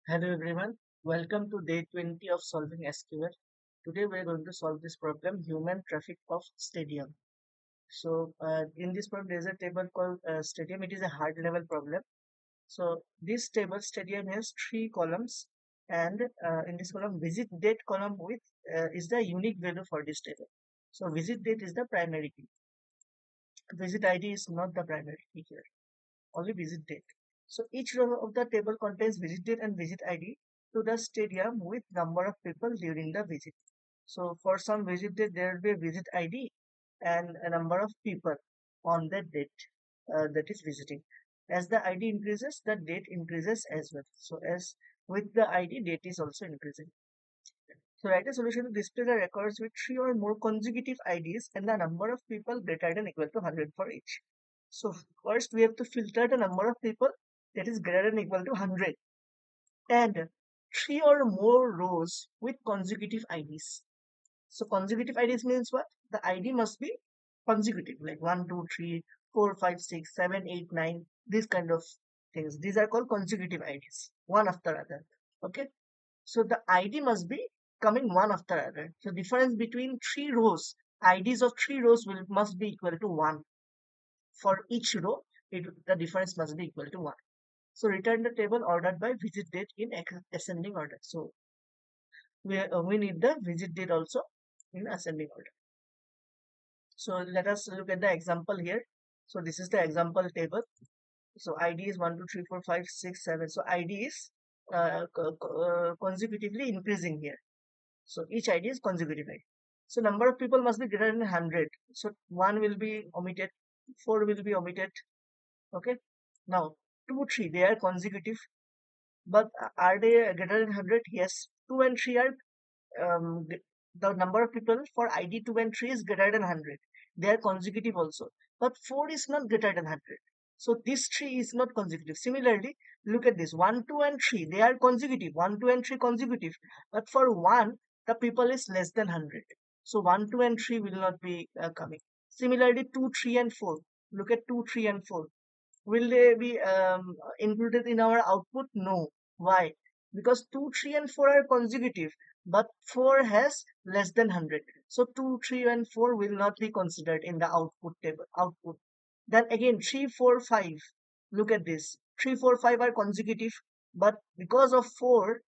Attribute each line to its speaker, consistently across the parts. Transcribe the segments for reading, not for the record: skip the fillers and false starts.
Speaker 1: Hello everyone, welcome to day 20 of solving SQL. Today we are going to solve this problem, human traffic of stadium. In this problem there is a table called stadium. It is a hard level problem. So this table stadium has three columns, and in this column visit date column with is the unique value for this table. So visit date is the primary key. Visit ID is not the primary key here, only visit date. So each row of the table contains visit date and visit ID to the stadium with number of people during the visit. So for some visit date, there will be a visit ID and a number of people on that date that is visiting. As the ID increases, the date increases as well. So as with the ID, date is also increasing. So write a solution to display the records with three or more consecutive IDs and the number of people greater than equal to 100 for each. So first we have to filter the number of people that is greater than equal to 100 and three or more rows with consecutive IDs. So consecutive IDs means what? The ID must be consecutive, like 1, 2, 3, 4, 5, 6, 7, 8, 9, these kind of things. These are called consecutive IDs, one after other. Okay. So the ID must be coming one after other. So difference between three rows, IDs of three rows must be equal to 1. For each row, the difference must be equal to 1. So return the table ordered by visit date in ascending order. So we need the visit date also in ascending order. So let us look at the example here. So this is the example table. So ID is 1, 2, 3, 4, 5, 6, 7. So ID is consecutively increasing here. So each ID is consecutive ID. So number of people must be greater than 100. So 1 will be omitted, 4 will be omitted. Okay. Now 2, 3, they are consecutive. But are they greater than 100? Yes. 2 and 3 are the number of people for ID 2 and 3 is greater than 100. They are consecutive also. But 4 is not greater than 100. So this 3 is not consecutive. Similarly, look at this 1, 2 and 3. They are consecutive. 1, 2 and 3 consecutive. But for 1, the people is less than 100. So 1, 2 and 3 will not be coming. Similarly, 2, 3 and 4. Look at 2, 3 and 4. Will they be included in our output? No. Why? Because 2, 3 and 4 are consecutive, but 4 has less than 100. So 2, 3 and 4 will not be considered in the output table. Output. Then again 3, 4, 5. Look at this. 3, 4, 5 are consecutive, but because of 4,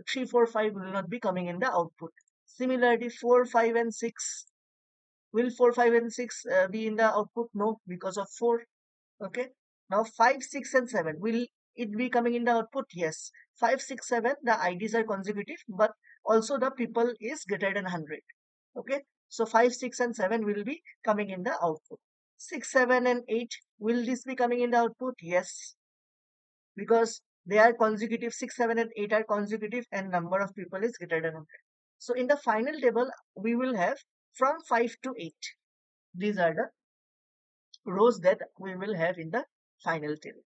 Speaker 1: 3, 4, 5 will not be coming in the output. Similarly, 4, 5 and 6. Will 4, 5 and 6 be in the output? No, because of 4. Okay. Now 5, 6 and 7. Will it be coming in the output? Yes. 5, 6, 7, the IDs are consecutive, but also the people is greater than 100. Okay. So 5, 6 and 7 will be coming in the output. 6, 7 and 8. Will this be coming in the output? Yes. Because they are consecutive. 6, 7 and 8 are consecutive and number of people is greater than 100. So in the final table, we will have from 5 to 8. These are the rows that we will have in the final table.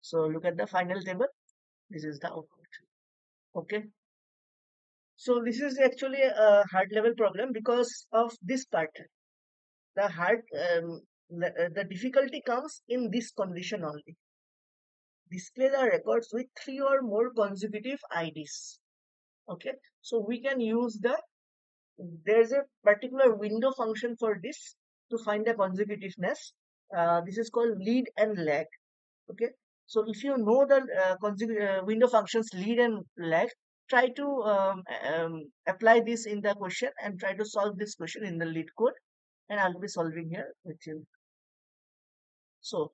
Speaker 1: So look at the final table. This is the output. Okay. So this is actually a hard level problem because of this part. The the difficulty comes in this condition only. Display the records with 3 or more consecutive IDs. Okay. So we can use there's a particular window function for this to find the consecutiveness. This is called lead and lag. Okay. So if you know the window functions lead and lag, try to apply this in the question and try to solve this question in the lead code, and I'll be solving here with you. So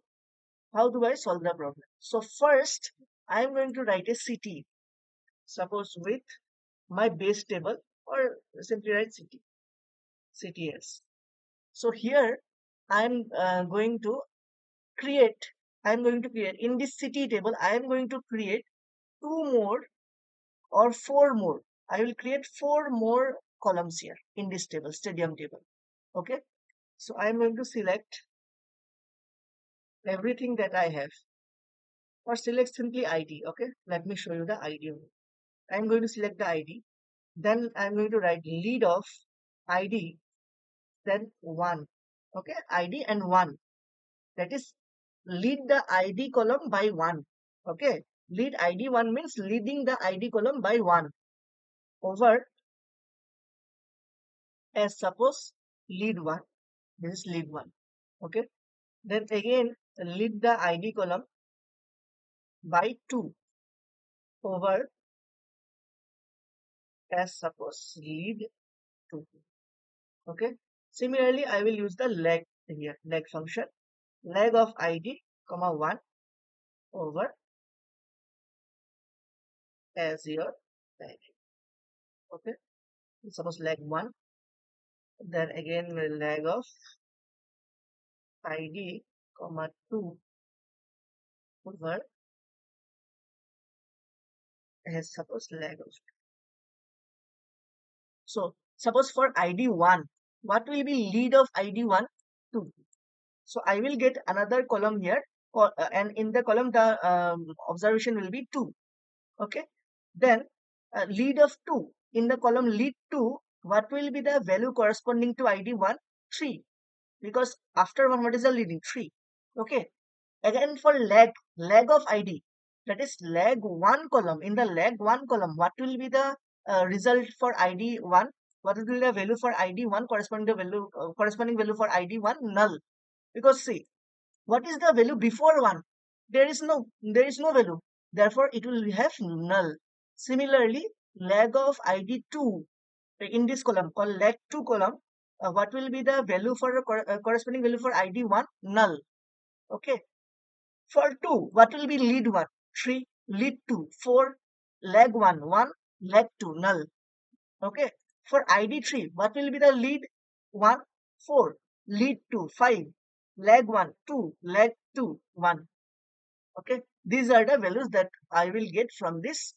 Speaker 1: how do I solve the problem? So first I'm going to write a city, suppose with my base table, or simply write CTS. So here I'm going to create in this city table, I am going to create two more or four more. I will create four more columns here in this table, stadium table. Okay. So I am going to select everything that I have, or select simply ID. Okay. Let me show you the ID. I am going to select the ID. Then I am going to write lead of ID, then 1. Okay. ID and 1. That is lead the ID column by 1. Okay. Lead ID 1 means leading the ID column by 1 over, as suppose lead 1. This is lead 1. Okay. Then again lead the ID column by 2 over, as suppose lead 2. Okay. Similarly, I will use the leg here, leg function, leg of ID comma 1 over as your leg. Okay. Suppose leg 1, then again leg of ID comma 2 over as suppose leg of. So suppose for ID 1, what will be lead of ID 1? 2. So I will get another column here, and in the column the observation will be 2. Okay. Then lead of 2, in the column lead 2, what will be the value corresponding to ID 1? 3, because after 1 what is the leading? 3. Okay. Again for leg of ID, that is leg 1 column, in the leg 1 column what will be the result for ID 1? What will be the value for ID 1? Corresponding value for ID 1? Null. Because see, what is the value before 1? There is no value, therefore it will have null. Similarly, leg of ID 2, in this column called leg 2 column, what will be the value for corresponding value for ID 1? Null. Okay. For 2, what will be lead 1? 3, lead 2, 4, leg 1, 1, leg 2, null. Okay. For ID 3, what will be the lead 1? 4, lead 2, 5, leg 1, 2, leg 2, 1. Okay. These are the values that I will get from this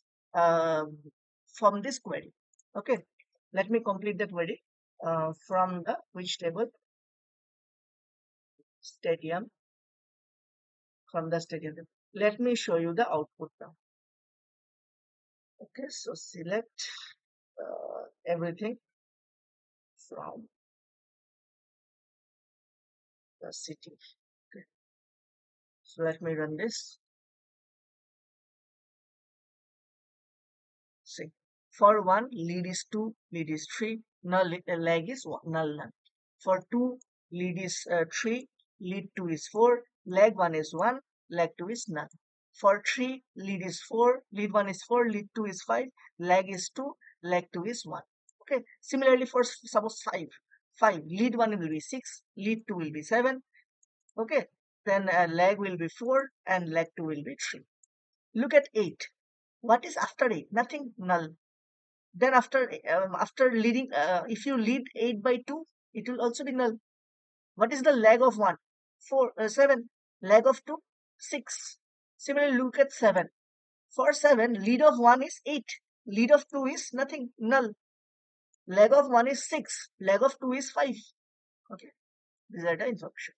Speaker 1: query. Okay. Let me complete the query from the which table? Stadium. From the stadium. Let me show you the output now. Okay, so select everything from the city. Okay, so let me run this. See, for 1, lead is 2, lead is 3, null leg is null none. For 2, lead is 3, lead 2 is 4, leg 1 is 1, leg 2 is none. For 3, lead is 4, lead 1 is 4, lead 2 is 5, leg is 2, leg 2 is 1. Okay. Similarly, for suppose 5, lead 1 will be 6, lead 2 will be 7. Okay. Then leg will be 4 and leg 2 will be 3. Look at 8. What is after 8? Nothing, null. Then after leading, if you lead 8 by 2, it will also be null. What is the leg of 1? 7. Leg of 2? 6. Similarly, look at 7. For 7, lead of 1 is 8. Lead of 2 is nothing, null. Leg of 1 is 6. Leg of 2 is 5. Okay. These are the information.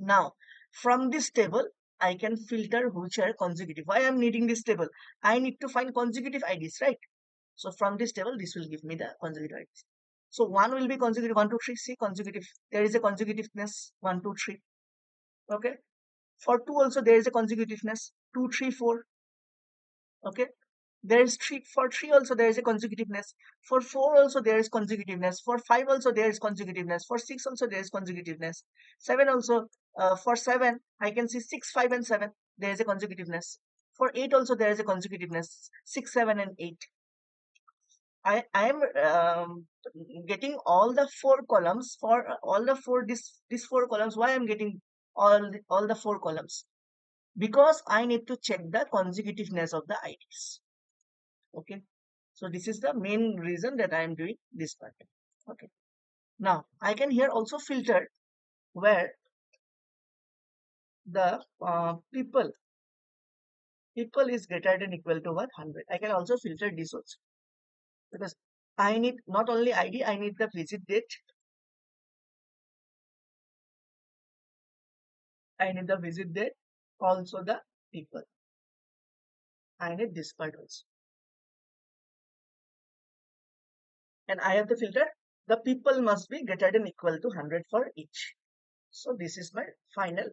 Speaker 1: Now, from this table, I can filter which are consecutive. Why I am needing this table? I need to find consecutive IDs, right? So from this table, this will give me the consecutive IDs. So 1 will be consecutive, 1, 2, 3, see consecutive. There is a consecutiveness, 1, 2, 3. Okay. For 2 also there is a consecutiveness, 2, 3, 4. Okay. There is 3, for 3 also there is a consecutiveness. For 4 also there is consecutiveness. For 5 also there is consecutiveness. For 6 also there is consecutiveness. 7 also, for 7 I can see 6, 5 and 7 there is a consecutiveness. For 8 also there is a consecutiveness, 6, 7 and 8. I am getting all the 4 columns for all the 4 these 4 columns. Why I am getting all the 4 columns? Because I need to check the consecutiveness of the IDs. Okay, so this is the main reason that I am doing this part. Okay, now I can here also filter where the people is greater than equal to 100. I can also filter this also, because I need not only ID, I need the visit date, I need the visit date, also the people. I need this part also. And I have to filter the people must be greater than equal to 100 for each. So this is my final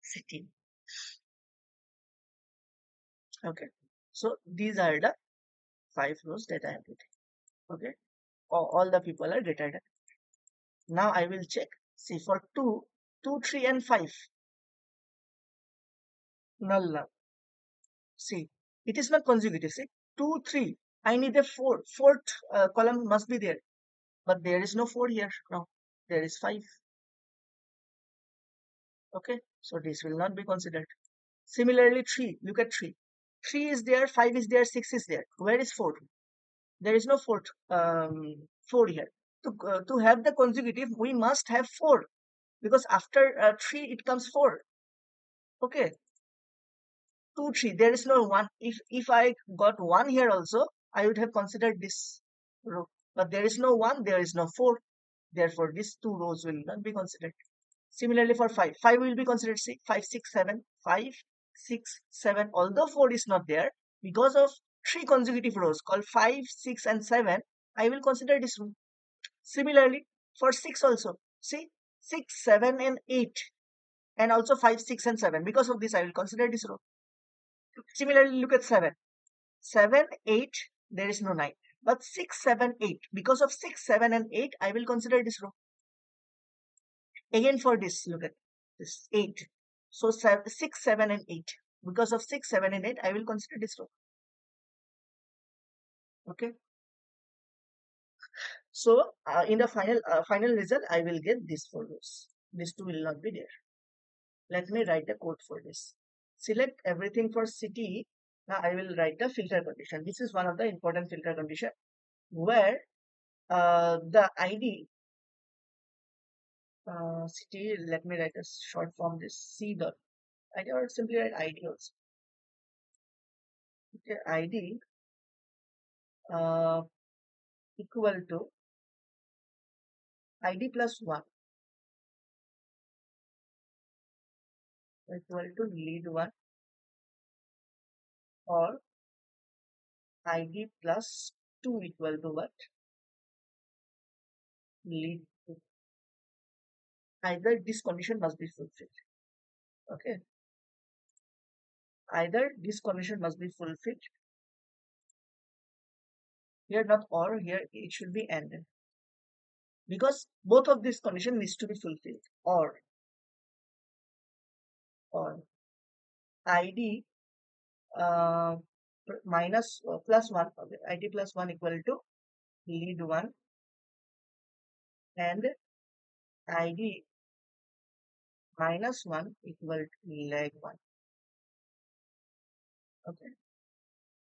Speaker 1: setting. Okay, so these are the 5 rows that I am getting. Okay, all the people are greater than. Now I will check. See, for 2, 2, 3 and 5, null null. See, it is not consecutive. See, 2, 3. I need a fourth column must be there, but there is no 4 here now. There is 5. Okay, so this will not be considered. Similarly, 3. Look at 3. 3 is there, 5 is there, 6 is there. Where is 4? There is no fourth 4 here. To have the consecutive, we must have 4, because after 3 it comes 4. Okay, 2, 3. There is no 1. If I got 1 here also, I would have considered this row. But there is no 1, there is no 4. Therefore, these 2 rows will not be considered. Similarly, for 5, 5 will be considered 6, 5, 6, 7, 5, 6, 7. Although 4 is not there, because of 3 consecutive rows called 5, 6, and 7, I will consider this row. Similarly, for 6 also, see, 6, 7, and 8, and also 5, 6, and 7. Because of this, I will consider this row. Similarly, look at 7. 7, 8, there is no 9. But 6, 7, 8. Because of 6, 7, and 8, I will consider this row. Again for this, look at this 8. So 6, 7, and 8. Because of 6, 7, and 8, I will consider this row. Okay. So in the final result, I will get these 4 rows. These 2 will not be there. Let me write the code for this. Select everything for city. Now I will write the filter condition. This is one of the important filter condition where the ID city. Let me write a short form. This C dot ID, or simply write ID also. Okay, ID equal to ID plus 1 equal to lead 1, or ID plus 2 equal to what? Lead 2. Either this condition must be fulfilled. Okay. Either this condition must be fulfilled. Here not or, here it should be and. Because both of these condition needs to be fulfilled. Or ID minus plus 1, okay, ID plus 1 equal to lead 1, and ID minus 1 equal to lag 1. Okay.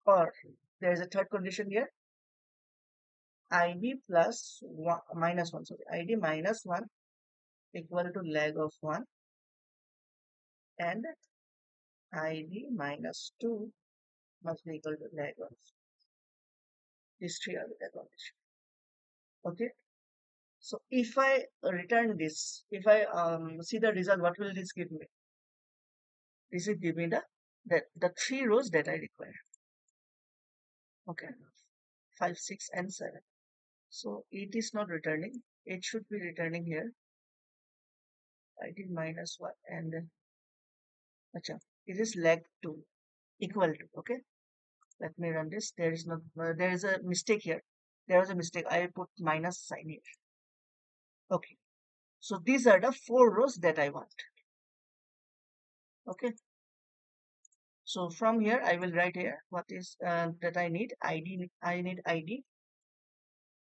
Speaker 1: Or there is a third condition here. ID plus 1 minus 1, sorry, ID minus 1 equal to lag of 1, and ID minus 2 must be equal to lag of. These 3 are the condition. Okay. So if I return this, if I see the result, what will this give me? This will give me the 3 rows that I require. Okay, 5, 6, and 7. So it is not returning. It should be returning here. ID minus 1, and acha, it is lag 2 equal to. Okay, let me run this. There is not. There is a mistake here. There was a mistake. I put minus sign here. Okay. So these are the 4 rows that I want. Okay. So from here, I will write here what is that I need. ID. I need ID.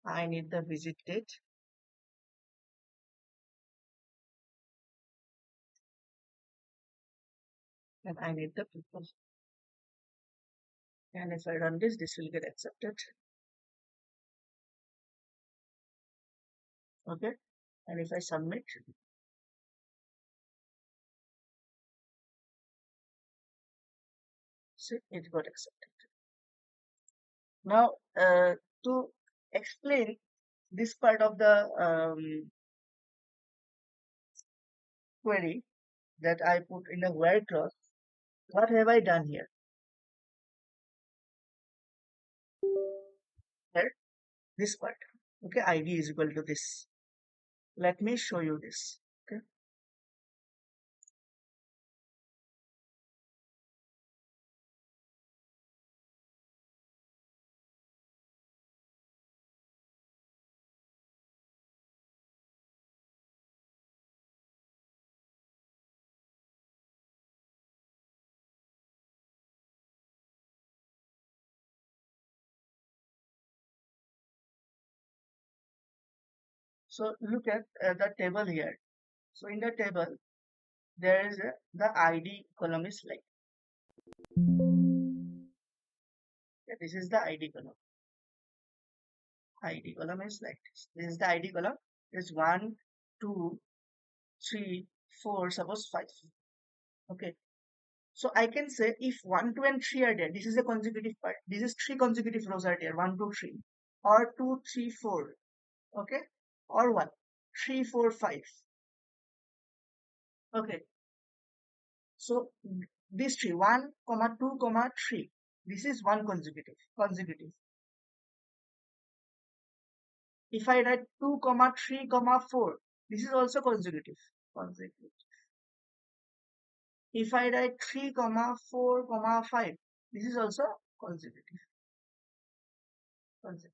Speaker 1: I need the visit date. And I need the people. And if I run this, this will get accepted. Okay. And if I submit, see, it got accepted. Now, to explain this part of the query that I put in a where clause, what have I done here? Here, this part. Okay, ID is equal to this. Let me show you this. Okay. So look at the table here. So in the table, there is the ID column is like, yeah, this is the ID column. ID column is like this. This is the ID column. Is 1, 2, 3, 4, suppose 5. Okay. So I can say if 1, 2, and 3 are there, this is a consecutive part. This is 3 consecutive rows are there. 1, 2, 3. Or 2, 3, 4. Okay. Or what? 3, 4, 5. Okay. So these three, 1, comma 2, comma 3. This is one consecutive. If I write 2, comma 3, comma 4, this is also consecutive. If I write 3, comma 4, comma 5, this is also consecutive. Consecutive.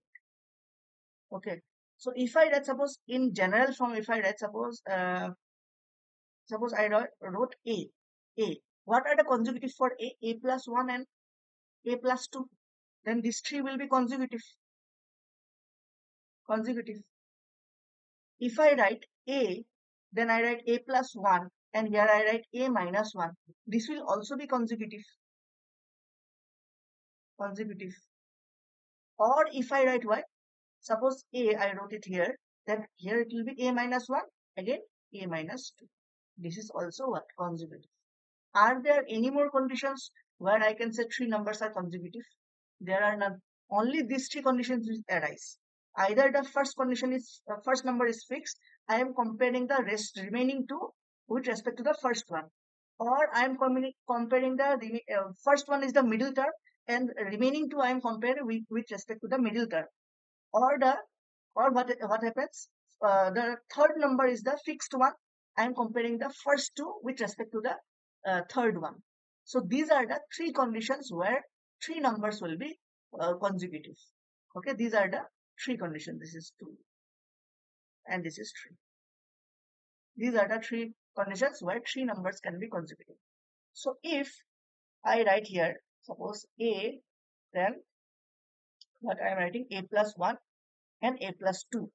Speaker 1: Okay. So if I write, suppose in general form, if I write, suppose I wrote A. What are the consecutive for A? A plus 1 and A plus 2. Then these three will be consecutive. If I write A, then I write A plus 1, and here I write A minus 1. This will also be consecutive. Or if I write what? Suppose A, I wrote it here, then here it will be A minus 1, again A minus 2. This is also what? Consecutive. Are there any more conditions where I can say three numbers are consecutive? There are none. Only these three conditions will arise. Either the first number is fixed. I am comparing the remaining two with respect to the first one, or I am comparing the first one is the middle term, and remaining two I am comparing with respect to the middle term. Or what happens? The third number is the fixed one. I am comparing the first two with respect to the third one. So these are the three conditions where three numbers will be consecutive. Okay, these are the three conditions. This is 2 and this is 3. These are the three conditions where three numbers can be consecutive. So if I write here, suppose A, then what I am writing, A plus 1 and A plus 2.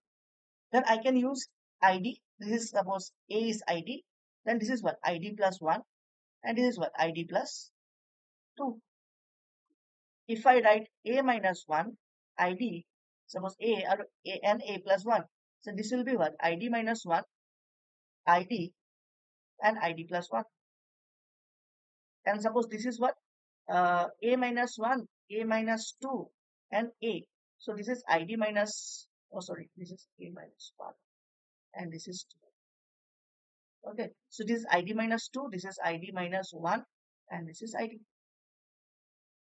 Speaker 1: Then I can use ID. This is, suppose A is ID. Then this is what? ID plus 1. And this is what? ID plus 2. If I write A minus 1, ID, suppose A or A and A plus 1. So this will be what? ID minus 1, ID and ID plus 1. And suppose this is what? A minus 1, A minus 2 and A. So this is ID minus, oh sorry, this is A minus 1 and this is 2. Okay, so this is ID minus 2, this is ID minus 1 and this is ID.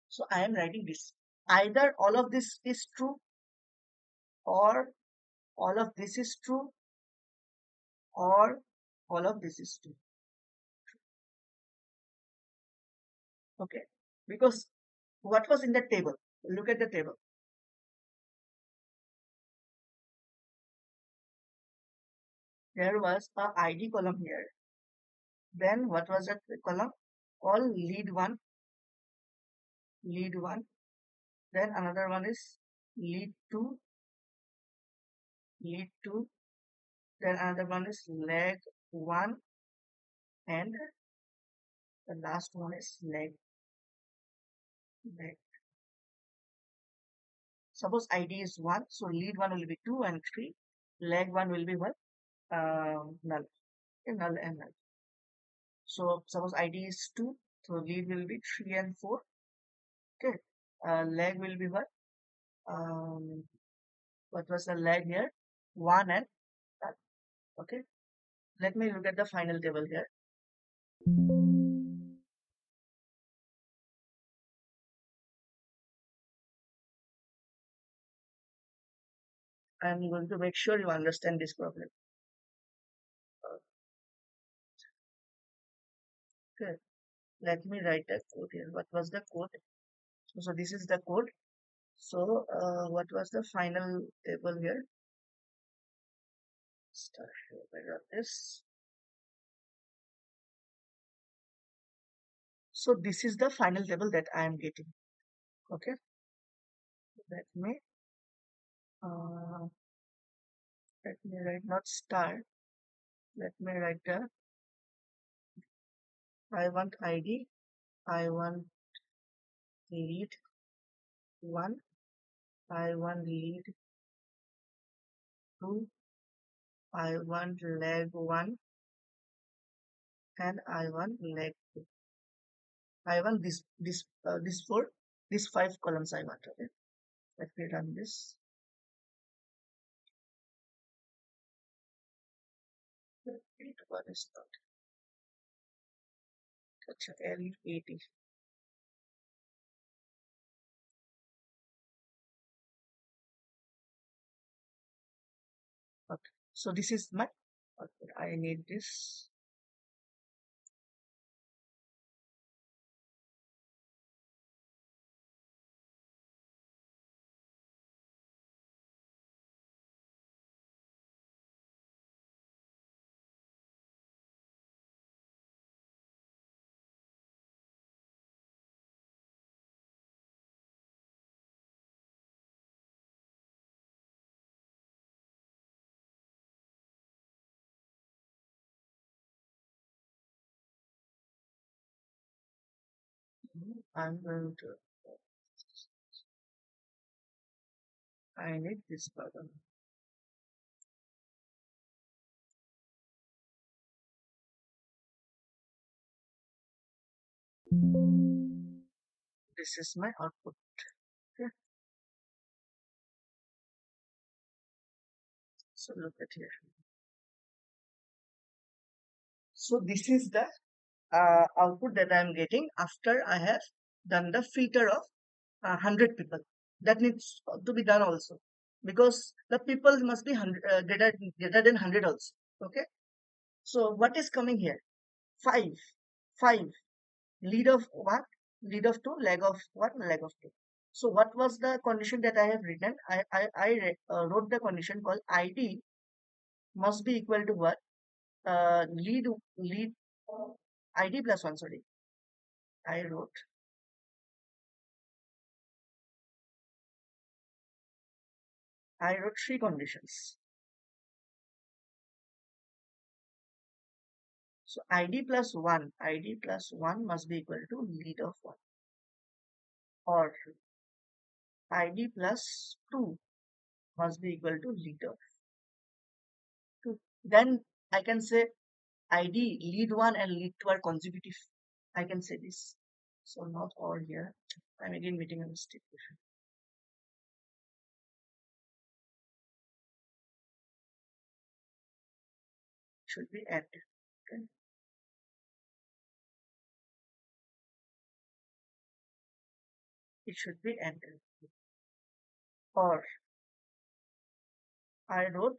Speaker 1: So I am writing this. Either all of this is true or all of this is true or all of this is true. Okay, because what was in the table? Look at the table. There was a ID column here. Then what was that column? All lead 1. Then another one is lead 2, lead 2. Then another one is leg 1, and the last one is leg. Suppose ID is 1, so lead 1 will be 2 and 3. Leg 1 will be what? Null. Okay, null and null. So suppose ID is 2, so lead will be 3 and 4. Okay. Leg will be what? What was the leg here? 1 and null. Okay. Let me look at the final table here. I'm going to make sure you understand this problem. Okay. Let me write the code here. What was the code? So this is the code. So what was the final table here? Start here. This. So this is the final table that I am getting. Okay. Let me Let me write not star. Let me write the I want ID. I want lead one. I want lead two. I want leg one, and I want leg two. I want this four, these five columns I want. Okay, let me run this. It was not. अच्छा, L80. Okay, so this is my. Okay, I need this. I'm going to. I need this button. This is my output. Okay, so look at here. So this is the output that I am getting after I have done the filter of 100 people. That needs to be done also, because the people must be 100, greater than 100 also. Okay. So what is coming here? 5, 5, lead of 1, lead of 2, leg of 1, leg of 2. So what was the condition that I have written? I wrote the condition called ID must be equal to what? Lead ID plus 1, sorry. I wrote three conditions. So ID plus 1 must be equal to lead of 1, or ID plus 2 must be equal to lead of 2. Then I can say ID lead 1 and lead 2 are consecutive. I can say this. So not or here. I'm again making a mistake. Should be and. Okay. It should be and. Or I wrote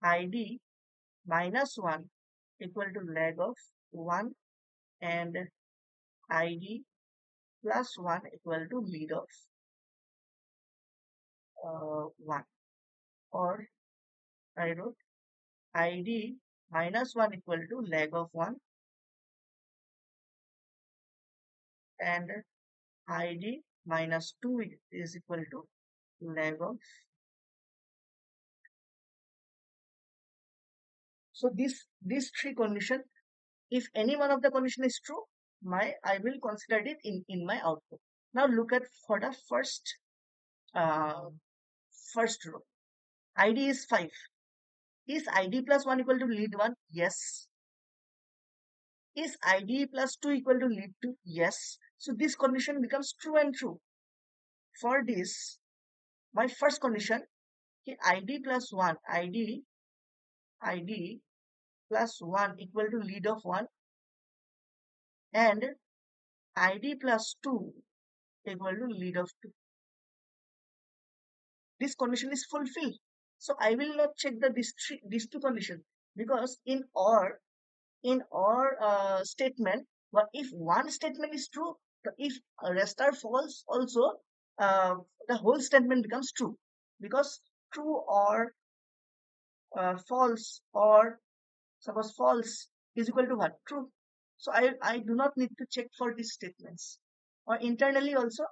Speaker 1: ID minus 1 equal to leg of 1 and ID plus 1 equal to lead of 1. Or I wrote ID minus 1 equal to leg of 1 and ID minus 2 is equal to leg of. So these three condition, if any one of the condition is true, I will consider it in my output. Now look at for the uh, first row. ID is 5. Is ID plus 1 equal to lead 1? Yes. Is ID plus 2 equal to lead 2? Yes. So this condition becomes true and true. For this, my first condition, ID plus 1, ID plus 1 equal to lead of 1 and ID plus 2 equal to lead of 2. This condition is fulfilled. So I will not check these two conditions, because in or statement, but if one statement is true, if rest are false also, the whole statement becomes true, because true or false, or suppose false is equal to what? True. So I do not need to check for these statements, or internally also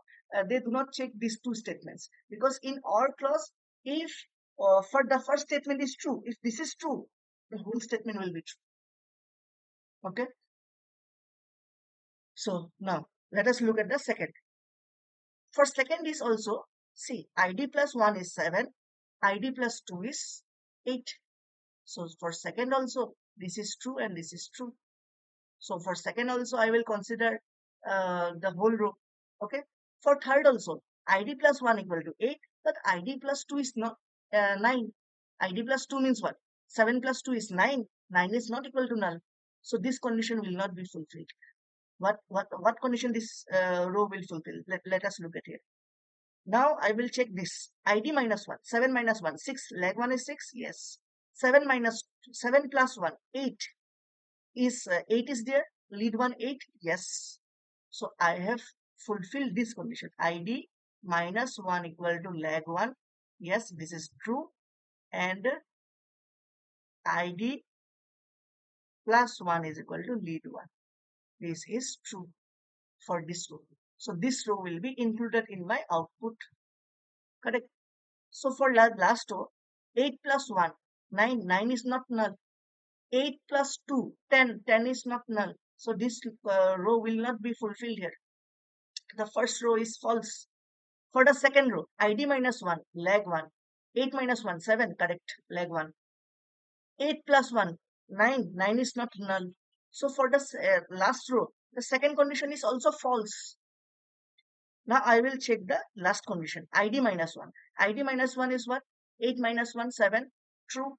Speaker 1: they do not check these two statements, because in or clause, if for the first statement is true. If this is true, the whole statement will be true. Okay. So now let us look at the second. For second is also, see, id plus 1 is 7, id plus 2 is 8. So for second also, this is true and this is true. So for second also, I will consider the whole row. Okay. For third also, id plus 1 equal to 8, but id plus 2 is not 9. id plus 2 means what? 7 plus 2 is 9. 9 is not equal to null. So this condition will not be fulfilled. What condition this row will fulfill? Let us look at here. Now I will check this. id minus 1, 7 minus 1, 6. Leg 1 is 6. Yes. 7 minus 7 plus 1, 8. Is 8 is there? Lead 1, 8. Yes. So I have fulfilled this condition. id minus 1 equal to leg 1. Yes, this is true. And id plus 1 is equal to lead 1. This is true for this row. So this row will be included in my output. Correct. So for last row, 8 plus 1, 9. 9 is not null. 8 plus 2, 10. 10 is not null. So this row will not be fulfilled here. The first row is false. For the second row, id minus 1, leg 1. 8 minus 1, 7. Correct, leg 1. 8 plus 1, 9. 9 is not null. So for the last row, the second condition is also false. Now I will check the last condition. id minus 1. id minus 1 is what? 8 minus 1, 7. True.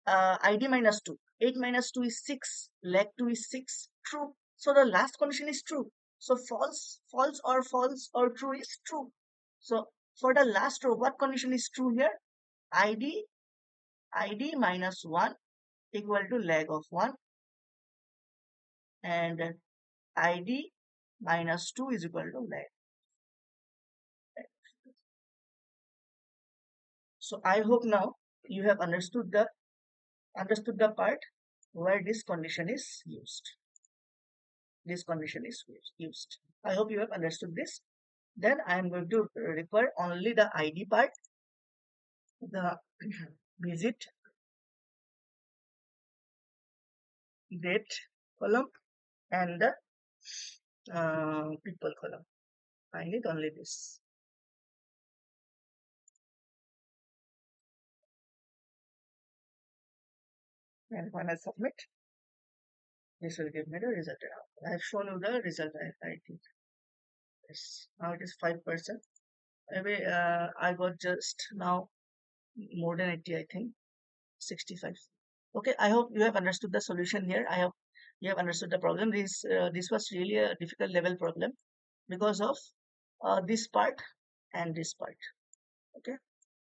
Speaker 1: id minus 2. 8 minus 2 is 6. Leg 2 is 6. True. So the last condition is true. So false or true is true. So for the last row, what condition is true here? id minus 1 equal to leg of 1 and id minus 2 is equal to leg. So I hope now you have understood the part where this condition is used. This condition is used. I hope you have understood this. Then I am going to refer only the id part, the visit, date column, and the people column. I need only this. And when I submit, this will give me the result. I have shown you the result. I think yes. Now it is 5%. Maybe I got just now more than 80. I think 65. Okay. I hope you have understood the solution here. I hope you have understood the problem. This was really a difficult level problem because of this part and this part. Okay.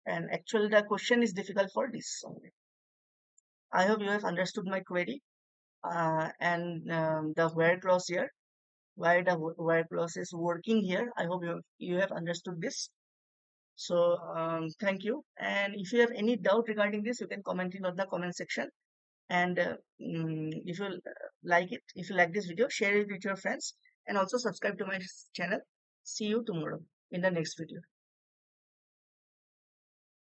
Speaker 1: And actually the question is difficult for this only. I hope you have understood my query and the where clause here, why the where clause is working here. I hope you have understood this. So thank you. And if you have any doubt regarding this, you can comment in the comment section. And if you like it, if you like this video, share it with your friends and also subscribe to my channel. See you tomorrow in the next video.